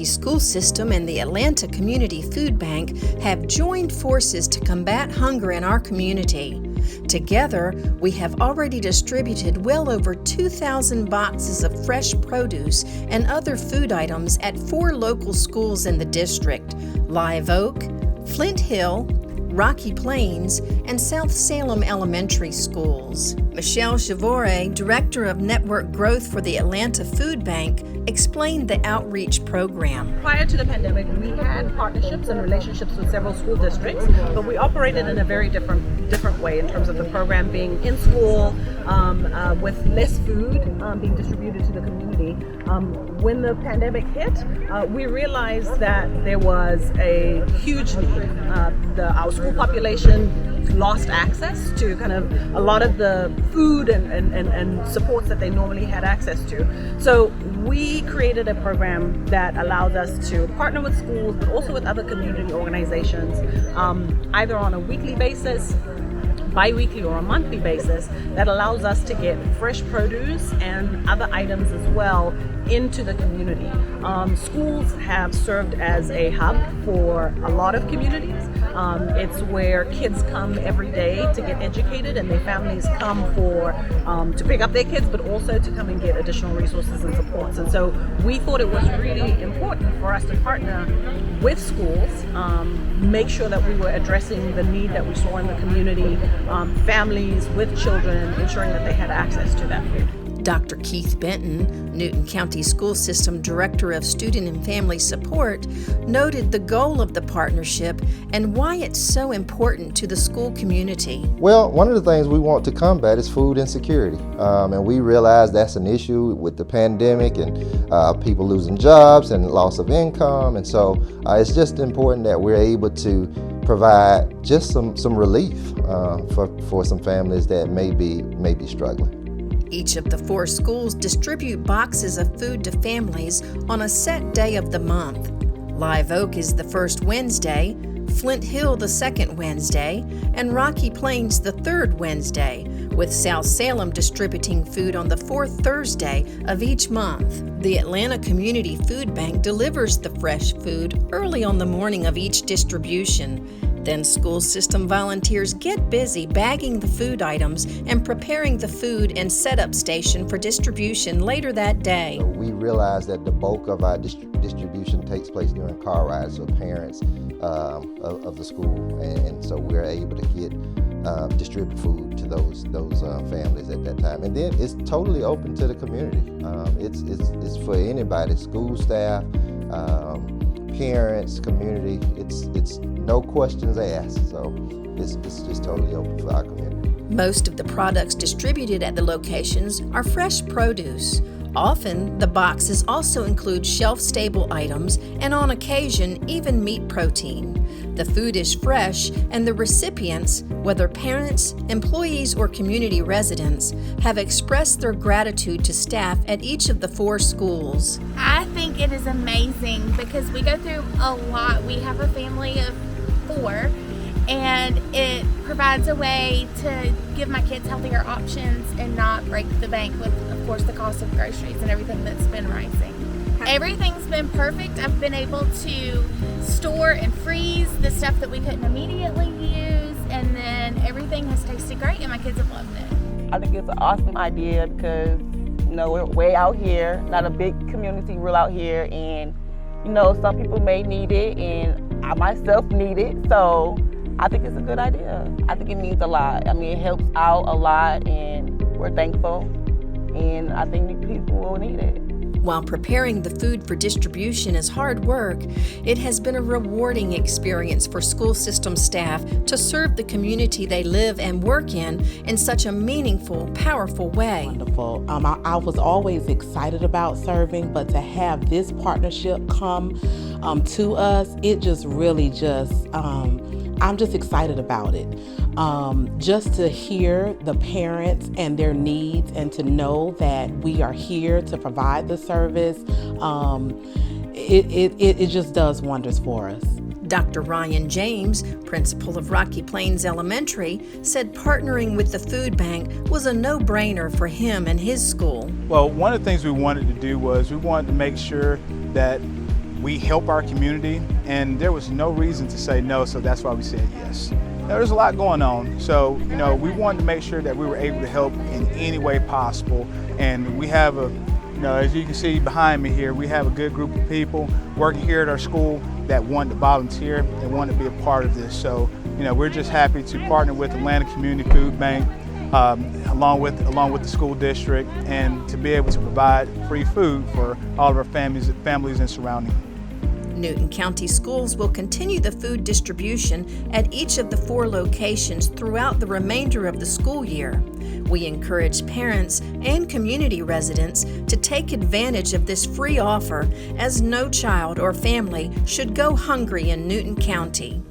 School System and the Atlanta Community Food Bank have joined forces to combat hunger in our community. Together, we have already distributed well over 2,000 boxes of fresh produce and other food items at 4 local schools in the district: Live Oak, Flint Hill, Rocky Plains, and South Salem Elementary Schools. Michelle Chavore, Director of Network Growth for the Atlanta Food Bank, explained the outreach program. Prior to the pandemic, we had partnerships and relationships with several school districts, but we operated in a very different way in terms of the program being in school, with less food being distributed to the community. When the pandemic hit, we realized that there was a huge need. Our school population lost access to kind of a lot of the food and supports that they normally had access to. So we created a program that allows us to partner with schools, but also with other community organizations, either on a weekly basis, bi-weekly, or a monthly basis, that allows us to get fresh produce and other items as well into the community. Schools have served as a hub for a lot of communities. It's where kids come every day to get educated, and their families come to pick up their kids, but also to come and get additional resources and supports. And so we thought it was really important for us to partner with schools, make sure that we were addressing the need that we saw in the community, families with children, ensuring that they had access to that food. Dr. Keith Benton, Newton County School System Director of Student and Family Support, noted the goal of the partnership and why it's so important to the school community. Well, one of the things we want to combat is food insecurity, and we realize that's an issue with the pandemic and people losing jobs and loss of income, and so it's just important that we're able to provide just some relief for some families that may be struggling. Each of the 4 schools distribute boxes of food to families on a set day of the month. Live Oak is the first Wednesday, Flint Hill the second Wednesday, and Rocky Plains the third Wednesday, with South Salem distributing food on the 4th Thursday of each month. The Atlanta Community Food Bank delivers the fresh food early on the morning of each distribution. Then school system volunteers get busy bagging the food items and preparing the food and setup station for distribution later that day. We realize that the bulk of our distribution takes place during car rides, so parents of the school, and so we're able to distribute food to those families at that time. And then it's totally open to the community. It's for anybody, school staff, parents, community. It's no questions asked, so it's just totally open for our community. Most of the products distributed at the locations are fresh produce. Often, the boxes also include shelf-stable items and on occasion, even meat protein. The food is fresh, and the recipients, whether parents, employees, or community residents, have expressed their gratitude to staff at each of the 4 schools. I think it is amazing because we go through a lot. We have a family of 4, and it provides a way to give my kids healthier options and not break the bank with, of course, the cost of groceries and everything that's been rising. Everything's been perfect. I've been able to store and freeze the stuff that we couldn't immediately use, and then everything has tasted great, and my kids have loved it. I think it's an awesome idea because, we're way out here, not a big community real out here, and, some people may need it, and I myself need it, so I think it's a good idea. I think it means a lot. It helps out a lot, and we're thankful, and I think people will need it. While preparing the food for distribution is hard work, it has been a rewarding experience for school system staff to serve the community they live and work in such a meaningful, powerful way. Wonderful. I was always excited about serving, but to have this partnership come to us, it just really I'm just excited about it. Just to hear the parents and their needs and to know that we are here to provide the service, it just does wonders for us. Dr. Ryan James, principal of Rocky Plains Elementary, said partnering with the food bank was a no-brainer for him and his school. Well, one of the things we wanted to do was we wanted to make sure that We help our community, and there was no reason to say no, so that's why we said yes. Now, there's a lot going on, so we wanted to make sure that we were able to help in any way possible, and we have as you can see behind me here, we have a good group of people working here at our school that want to volunteer and want to be a part of this. So, we're just happy to partner with Atlanta Community Food Bank, along with the school district, and to be able to provide free food for all of our families and surrounding. Newton County Schools will continue the food distribution at each of the 4 locations throughout the remainder of the school year. We encourage parents and community residents to take advantage of this free offer, as no child or family should go hungry in Newton County.